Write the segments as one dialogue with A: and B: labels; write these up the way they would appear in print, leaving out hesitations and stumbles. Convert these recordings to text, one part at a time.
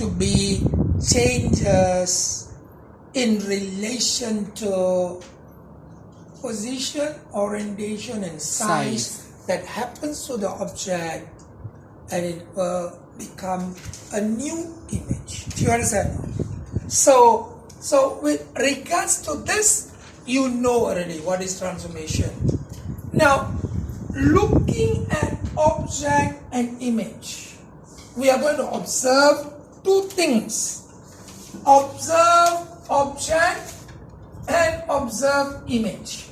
A: to be changes in relation to position, orientation, and size that happens to the object, and it will become a new image. Do you understand? So with regards to this, you know already what is transformation. Now, looking at object and image, we are going to observe two things. Observe object and observe image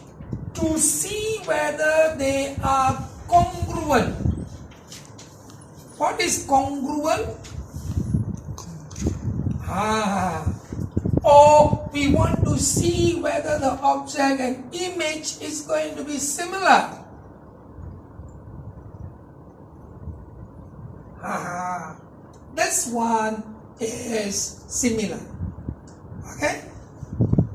A: to see whether they are congruent. What is congruent? Or we want to see whether the object and image is going to be similar. This one is similar. Okay?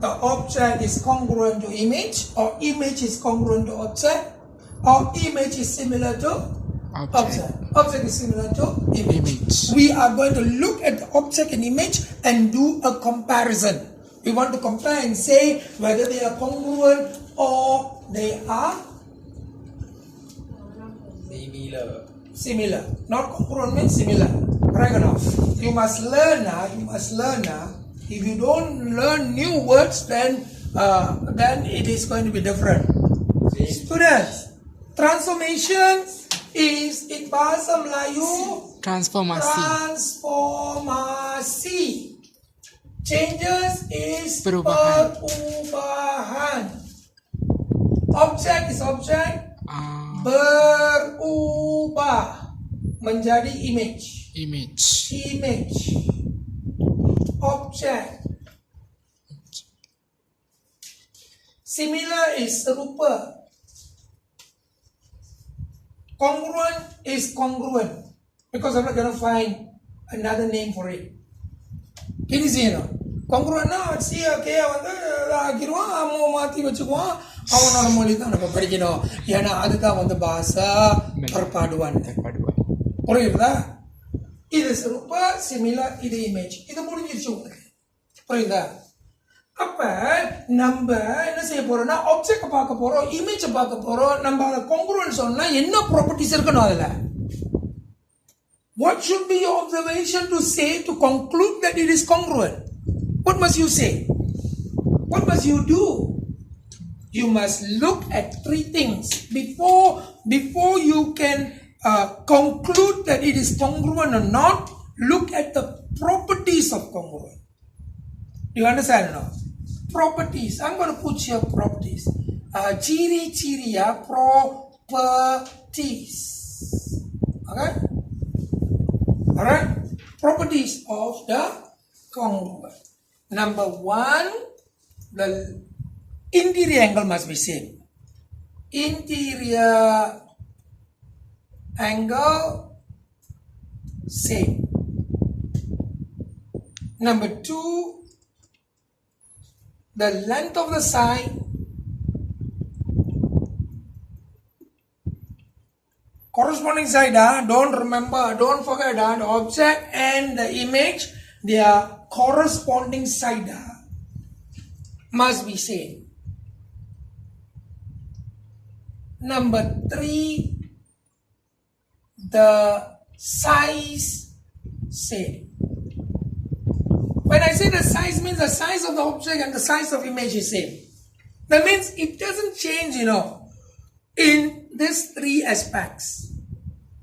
A: The object is congruent to image, or image is congruent to object, or image is similar to object. Object is similar to image. We are going to look at the object and image and do a comparison. We want to compare and say whether they are congruent or they are similar. Not congruent means similar. Correct enough. You must learn If you don't learn new words, then it is going to be different. Students, transformation is in bahasa Melayu transformasi. Changes is perubahan. Object is object. Berubah menjadi image. Object. Similar is serupa. Congruent is congruent. Because I'm not going to find another name for it. Can you see it? Congruent na CK வந்து ஆக்கிடுவான், அவன் மாற்றி வச்சுக்குவான், அவனோட மொழி தான் நம்ம படிக்கணும். ஏன்னா அதுதான் வந்து பாஷா பரப்பாடுவான். புரியுதா? இது செருப்பா சிமிலர், இது இமேஜ். இது முடிஞ்சிருச்சு உங்களுக்கு. புரியுதா? அப்ப நம்ம என்ன செய்ய போறோம்னா ஆப்ஜெக்ட் பார்க்க போறோம், இமேஜ் பார்க்க போறோம். நம்ம அதை congruent சொன்னா என்ன ப்ராப்பர்ட்டிஸ் இருக்கணும் அதுல? What should be your observation to say to conclude that it is congruent? What must you say? What must you do? You must look at three things before you can conclude that it is congruent or not. Look at the properties of congruent. Do you understand now? Properties. I'm going to put here properties. Ciri-ciri properties. Okay? Alright? Properties of the congruent. Number one, the interior angle must be same. Interior angle same. Number two, the length of the side corresponding side, don't forget that the object and the image, their corresponding side must be same. Number three, the size same. When I say the size, means the size of the object and the size of image is same. That means it doesn't change, in these three aspects.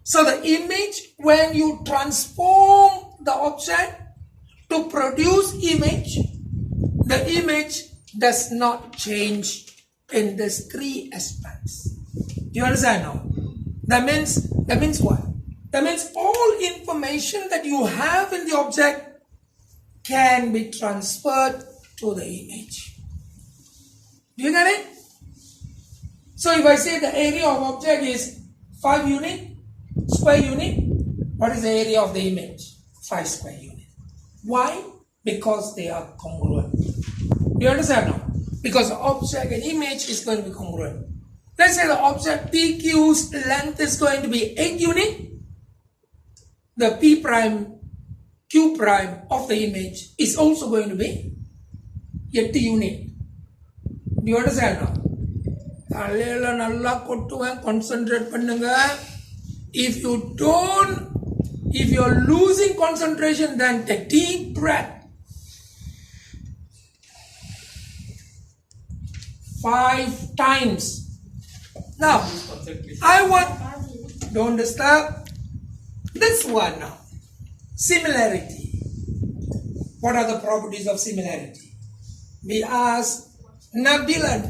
A: So the image, when you transform the object to produce image, the image does not change in these three aspects. Do you understand now? That means what? That means all information that you have in the object can be transferred to the image. Do you get it? So if I say the area of object is 5 unit, square unit, what is the area of the image? 5 square unit. Why? Because they are congruent. Do you understand now? Because the object and image is going to be congruent. Let's say the object PQ's length is going to be 8 unit. The P prime Q prime of the image is also going to be 8 unit. Do you understand now? தலையில நல்லா கொட்டுவேன், concentrate பண்ணுங்க. If you're losing concentration, then take deep breath. 5 times. Now, don't disturb. This one now. Similarity. What are the properties of similarity? We ask Nabilan.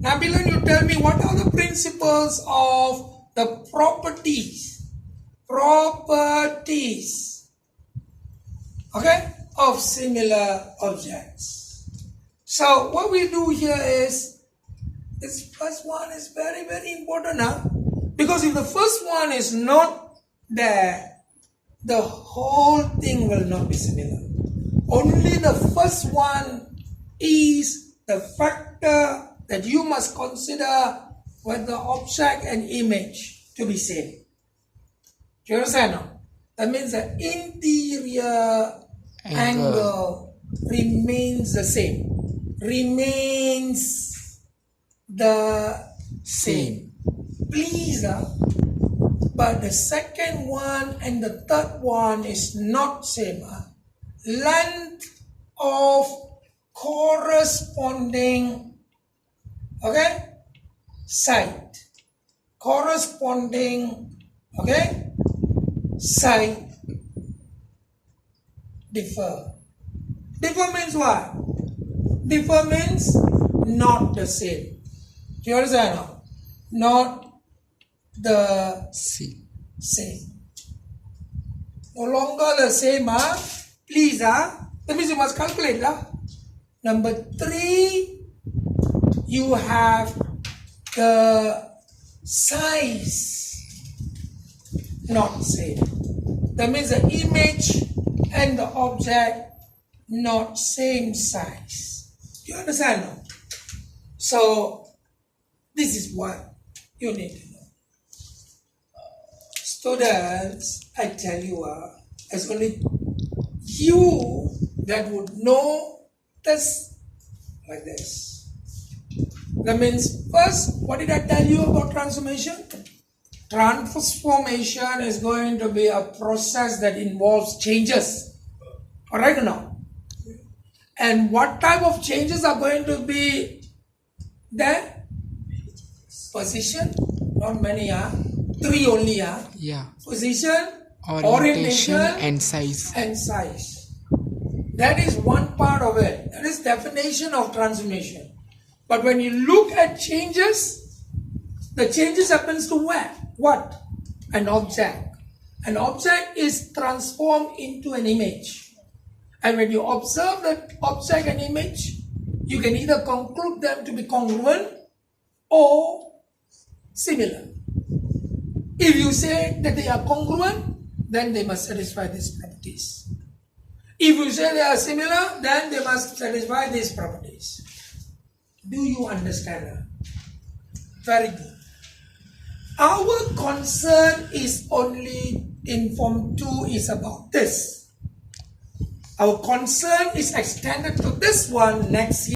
A: Nabilan, you tell me what are the principles of the properties. Okay? Of similar objects. So what we do here is, this first one is very, very important now. Because if the first one is not there, the whole thing will not be similar. Only the first one is the factor that you must consider with the object and image to be same. Do you understand now? That means the interior angle remains the same. Remains the same. Please, but the second one and the third one is not same. Length of corresponding, okay, side. Corresponding, okay, side differ. Differ means what? Differ means not the same. Do you understand now? Not the same. No longer the same, please, that means you must calculate, Number 3, you have the size not same. That means the image and the object not same size. You understand now? So this is what you need to know. Students, I tell you, it's only you that would know this like this. That means, first, what did I tell you about transformation? Transformation is going to be a process that involves changes. Alright now? And what type of changes are going to be there? Position, not many, 3 only,
B: Yeah.
A: Position,
B: Orientation and size.
A: That is one part of it. That is definition of transformation. But when you look at changes, the changes happens to where? What? An object. An object is transformed into an image. And when you observe that object and image, you can either conclude them to be congruent or similar. If you say that they are congruent, then they must satisfy these properties. If you say they are similar, then they must satisfy these properties. Do you understand that? Very good. Our concern is only in Form 2 is about this. Our concern is extended to this one next year.